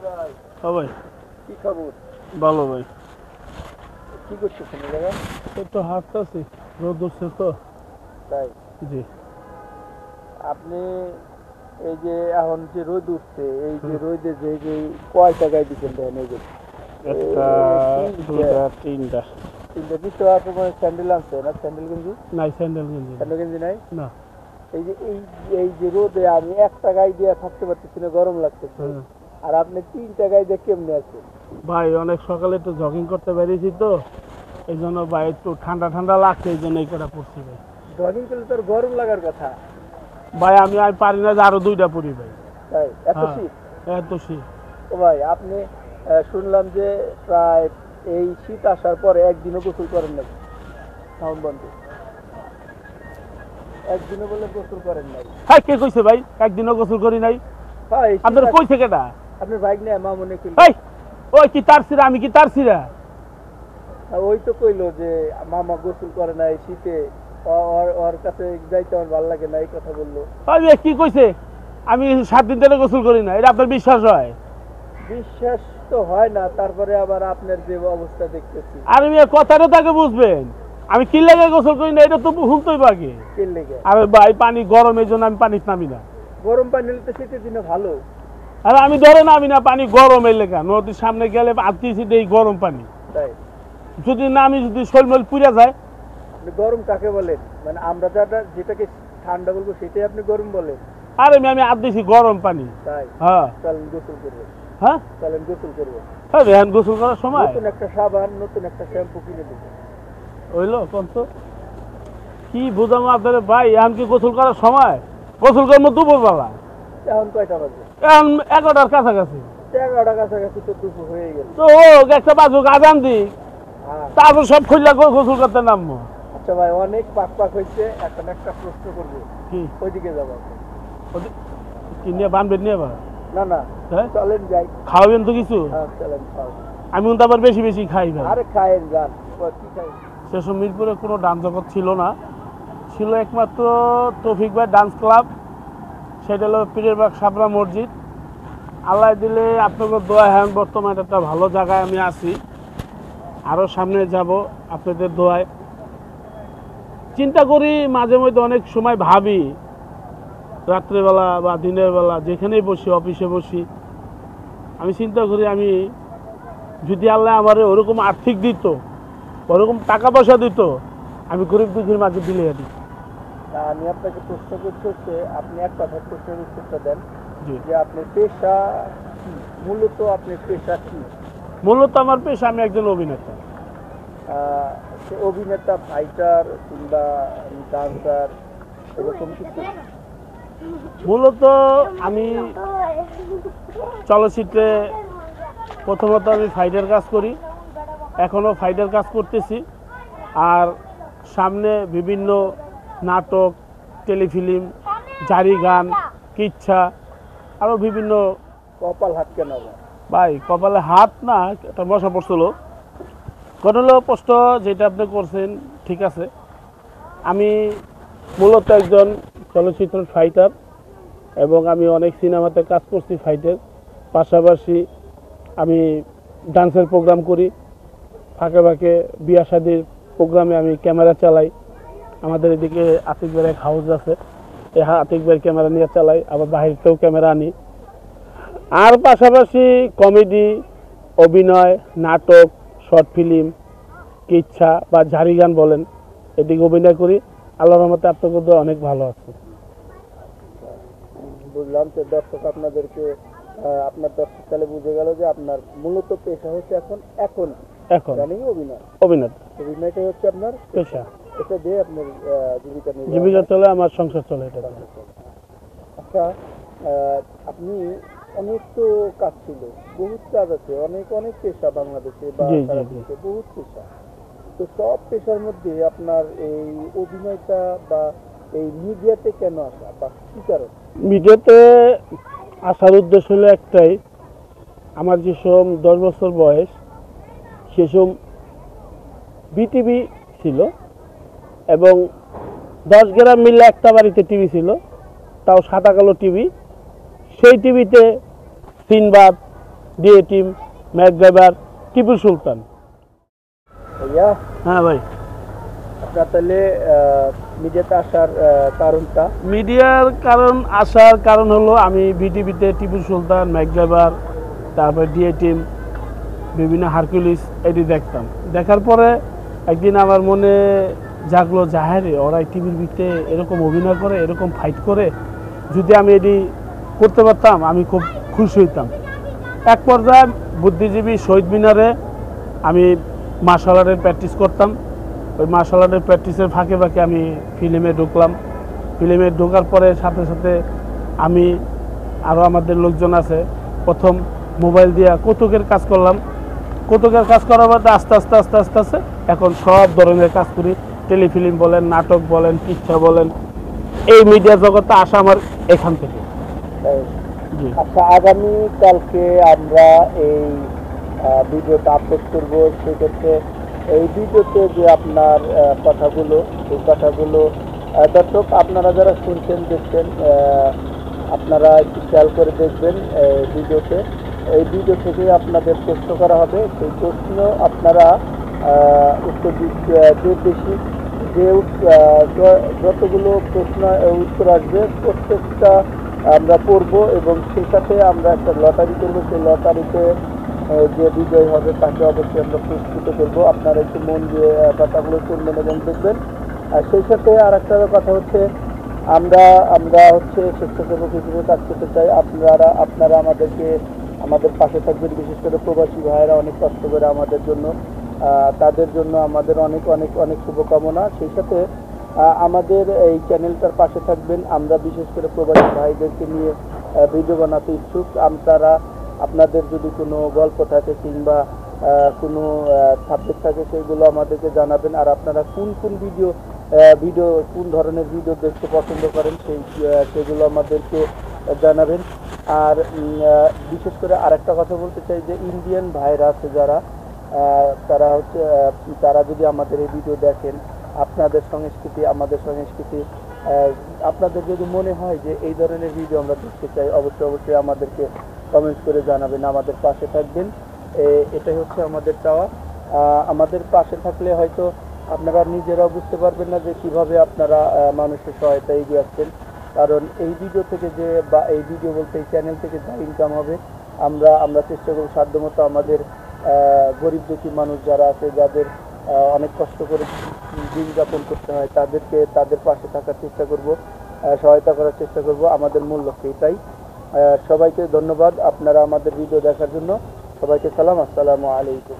হ্যাঁ ভাই, কি খবর? ভালো ভাই। কি করতেছেন এই জায়গায়? এই তো হাঁটতেছি, রোদ উঠছে তো। তাই জি। আপনি এই যে এখন যে রোদ উঠছে, এই যে রোদে যে কয় টাকায় দিচ্ছেন দেখেন এই যে একটা, দুটা, তিনটা। তিনটা দিতে আপনার স্যান্ডেল আনছে না? স্যান্ডেল গেঞ্জি নাই, স্যান্ডেল গেঞ্জি নাই। স্যান্ডেল গেঞ্জি নাই? না। এই যে এই যে রোদে আমি একটা গায়ে দিয়ে থাকতে পারতেছি না, গরম লাগতেছে। হ্যাঁ। আর আপনি 3টা গায়ে দিয়ে কেমনে আছেন? ভাই অনেক সকালে একটু জগিং করতে বেরিয়েছি তো, এই জন্য ভাই একটু ঠান্ডা ঠান্ডা লাগছে, এই জন্য এই কটা পড়ছি ভাই। জগিং করলে তোর গরম লাগার কথা। ভাই আমি পারি না যে আরো দুইটা পড়ি ভাই। তাই এত হ্যাঁ, শীত? এত শীত। ও ভাই আপনি শুনলাম যে প্রায় এই শীত আসার পরে একদিনও গোসল করেন না। সাউন্ড বন্ধ। একদিনও বলে গোসল করেন নাই? হ্যাঁ, কে কইছে ভাই একদিনও গোসল করি নাই? ভাই আপনার কইছে কেটা? আপনার বাইক নিয়ে মামুনে কইল। ভাই ওই কি তার সিরা, আমি কি তার সিরা? ওই তো কইলো যে মামা গোসল করে নাই শীতে, ওর কাছে যাইতে আমার ভালো লাগে না, এই কথা বললো। ভাই কি কইছে? আমি 7 দিন ধরে গোসল করি না, এটা আপনার বিশ্বাস হয়? বিশ্বাস তো হয় না, তারপরে আবার আপনার যে অবস্থা দেখতেছি। আর আমি কথাটা তাকে বুঝবেন, আমি কি লাগে গোসল করি না এটা তো শুনতেই বাকি। কি লেগে? আরে ভাই পানি গরম, এই জন্য আমি পানিতে নামি না। গরম পানি হলে তো শীতের দিনে ভালো। আর আমি ধরে নামি না, পানি গরম এর লেখা, নদীর সামনে গেলে আত্মীয় এই গরম পানি। তাই যদি না আমি যদি শৈলমল পুড়ে যায়। গরম কাকে বলেন? মানে আমরা যেটাকে ঠান্ডা বলবো সেটাই আপনি গরম বলেন? আর আমি আত্মীয় গরম পানি। তাই হ্যাঁ। চলেন গোসল করবো। হ্যাঁ চলেন গোসল করবো। হ্যাঁ রেহান গোসল করার সময় নতুন একটা সাবান, নতুন একটা শ্যাম্পু কিনে দেবো। হইলো কোন তো কি বুঝাবো আপনার ভাই, এখন কি গোসল করার সময়? গোসল করবো দুপুরবেলা। এখন কয়টা বাজে? এখন 11টার কাছাকাছি। 11টা কাছাকাছি তো দুপুর হয়ে গেল। তো ও একটা বাজুক আজান দি, তারপর সব খুললা গোসল করতে নামবো। আচ্ছা ভাই, অনেক পাক পাক হয়েছে, এখন একটা প্রশ্ন করবো। কি? ওইদিকে যাবো? কি নিয়ে বানবেন নিয়ে বা? না না, হ্যাঁ? চলেন যাই। খাওয়াবেন তো কিছু? চলেন খাও। আমি কিন্তু আবার বেশি বেশি খাই ভাই। আরে খায়েন যান, কি খাই? সেসব মিরপুরে কোনো ডান্স জগৎ ছিল না, ছিল একমাত্র তৌফিক ভাই ডান্স ক্লাব, সেটা হলো পীরেরবাগ সাবরা মসজিদ। আল্লাহ দিলে আপনাদের দোয়া, হ্যাঁ বর্তমানে একটা ভালো জায়গায় আমি আছি, আরও সামনে যাব আপনাদের দোয়ায়। চিন্তা করি মাঝে মধ্যে, অনেক সময় ভাবি রাত্রেবেলা বা দিনের বেলা যেখানেই বসি, অফিসে বসি, আমি চিন্তা করি আমি যদি আল্লাহ আমার ওরকম আর্থিক দিত, ওরকম টাকা পয়সা দিত, আমি গরিব দুঃখীর মাঝে বিলিয়ে দিই। আমি আপনাকে প্রশ্ন করতে হচ্ছে, আপনি এক কথার প্রশ্নের উত্তরটা দেন জি। যে আপনার পেশা কি? মূলত আপনার পেশা কি? মূলত আমার পেশা, আমি একজন অভিনেতা। সে অভিনেতা, ফাইটার কিংবা ডান্সার, এরকম কিছু? মূলত আমি চলচ্চিত্রে প্রথমত আমি ফাইটার কাজ করি, এখনও ফাইটার কাজ করতেছি। আর সামনে বিভিন্ন নাটক, টেলিফিল্ম, জারি গান, কিচ্ছা, আরও বিভিন্ন। কপাল হাত কেন? ভাই কপালে হাত না, একটা বসা পড়ছিল। ঘটলো প্রশ্ন যেটা আপনি করছেন, ঠিক আছে। আমি মূলত একজন চলচ্চিত্র ফাইটার, এবং আমি অনেক সিনেমাতে কাজ করছি ফাইটের পাশাপাশি। আমি ডান্সের প্রোগ্রাম করি, ফাঁকে ফাঁকে বিয়া শাদির প্রোগ্রামে আমি ক্যামেরা চালাই। আমাদের এদিকে আতিক ভাইয়ের এক হাউস আছে, এই আতিক ভাইয়ের ক্যামেরা নিয়ে চালাই, আবার বাহিরতেও ক্যামেরা আনি। আর পাশাপাশি কমেডি, অভিনয়, নাটক, শর্ট ফিল্ম, কিচ্ছা বা ঝাড়ি গান বলেন, এদিকে অভিনয় করি। আল্লাহর রহমতে আপনাদের অনেক ভালো আছে। বুঝলাম। তো দর্শক আপনাদেরকে, আপনার দর্শক তাহলে বুঝে গেল যে আপনার মূলত পেশা হচ্ছে এখন জানেন অভিনয়। অভিনয়টাই হচ্ছে আপনার পেশা। এটা দিয়ে আপনার জীবিকা চলে, আমার সংসার চলে এটা। আচ্ছা, আপনি অনেক তো কাজ ছিল, বহুত কাজ আছে, অনেক অনেক পেশা বাংলাদেশে বা সারা দেশে, বহুত পেশা। তো সব পেশার মধ্যে আপনার এই অভিনয়টা বা এই মিডিয়াতে কেন আসা, বা কি কারণ? মিডিয়াতে আসার উদ্দেশ্য হলো একটাই, আমার যেসব 10 বছর বয়স, সেসব বিটিভি ছিল, এবং 10 গ্রাম মিলে একটা বাড়িতে টিভি ছিল, তাও সাদা কালো টিভি। সেই টিভিতে Sinbad, the A team, MacGyver, Tipu Sultan. ভাইয়া, হ্যাঁ ভাই, আপনার তাহলে মিডিয়াতে আসার কারণটা? মিডিয়ার আসার কারণ হলো আমি বিটিভিতে টিপু সুলতান, ম্যাকগাইভার, তারপর ডিএ টিম, বিভিন্ন হারকুলিস এটি দেখতাম। দেখার পরে একদিন আমার মনে জাগলো, জাহারে ওরা টিভির ভিতরে এরকম অভিনয় করে, এরকম ফাইট করে, যদি আমি এটি করতে পারতাম আমি খুব খুশি হইতাম। এক পর্যায়ে বুদ্ধিজীবী শহীদ মিনারে আমি মার্শাল আর্টের প্র্যাকটিস করতাম। ওই মার্শাল আর্টের প্র্যাকটিসের ফাঁকে ফাঁকে আমি ফিল্মে ঢুকলাম। ফিল্মে ঢোকার পরে সাথে সাথে আমি আরও আমাদের লোকজন আছে, প্রথম মোবাইল দিয়ে কৌতুকের কাজ করলাম। কৌতুকের কাজ করার বাদে আস্তে আস্তে আস্তে আস্তে আস্তে এখন সব ধরনের কাজ করি। টেলিফিল্ম বলেন, নাটক বলেন, পিকচার বলেন, এই মিডিয়া জগতে আসা আমার এখান থেকে। জি। আচ্ছা, আগামী কালকে আমরা এই ভিডিওটা আপলোড করব। সেক্ষেত্রে এই ভিডিওতে যে আপনার কথাগুলো, এই কথাগুলো দর্শক আপনারা যারা শুনছেন দেখছেন, আপনারা একটু খেয়াল করে দেখবেন ভিডিওতে। এই ভিডিও থেকে আপনাদের প্রশ্ন করা হবে। সেই প্রশ্ন আপনারা উত্তর যে বেশি যে যতগুলো প্রশ্ন উত্তর আসবে প্রত্যেকটা আমরা পড়ব এবং সেই সাথে আমরা একটা লটারি করব। সেই লটারিতে যে বিজয় হবে তাকে অবশ্যই আমরা পুরস্কৃত করব। আপনারা একটু মন দিয়ে কথাগুলো শুনবেন এবং দেখবেন। আর সেই সাথে আর একটা কথা হচ্ছে, আমরা হচ্ছে স্বেচ্ছাসেবক হিসেবে কাজ করতে চাই। আপনারা আমাদের পাশে থাকবেন। বিশেষ করে প্রবাসী ভাইয়েরা অনেক কষ্ট করে আমাদের জন্য, তাদের জন্য আমাদের অনেক অনেক অনেক শুভকামনা। সেই সাথে আমাদের এই চ্যানেলটার পাশে থাকবেন। আমরা বিশেষ করে প্রবাসী ভাইদেরকে নিয়ে ভিডিও বানাতে ইচ্ছুক। আপনাদের যদি কোনো গল্প থাকে কিংবা কোনো সাবজেক্ট থাকে সেগুলো আমাদেরকে জানাবেন। আর আপনারা কোন কোন ভিডিও কোন ধরনের ভিডিও দেখতে পছন্দ করেন সেগুলো আমাদেরকে জানাবেন। আর বিশেষ করে আরেকটা কথা বলতে চাই যে ইন্ডিয়ান ভাইরা আছে যারা, তারা যদি আমাদের এই ভিডিও দেখেন, আপনাদের সংস্কৃতি আমাদের সংস্কৃতি, আপনাদের যদি মনে হয় যে এই ধরনের ভিডিও আমরা দেখতে চাই, অবশ্যই আমাদেরকে কমেন্টস করে জানাবেন, আমাদের পাশে থাকবেন। এটাই হচ্ছে আমাদের চাওয়া। আমাদের পাশে থাকলে হয়তো আপনারা নিজেরাও বুঝতে পারবেন না যে কিভাবে আপনারা মানুষের সহায়তা এগিয়ে আসছেন। কারণ এই ভিডিও থেকে বা এই ভিডিও বলতে এই চ্যানেল থেকে যা ইনকাম হবে, আমরা চেষ্টা করব সাধ্যমতো আমাদের গরিব দুঃখী মানুষ যারা আছে, যাদের অনেক কষ্ট করে দিন যাপন করতে হয়, তাদের পাশে থাকার চেষ্টা করব, সহায়তা করার চেষ্টা করব। আমাদের মূল লক্ষ্য এটাই। সবাইকে ধন্যবাদ আপনারা আমাদের ভিডিও দেখার জন্য। সবাইকে সালাম, আসসালামু আলাইকুম।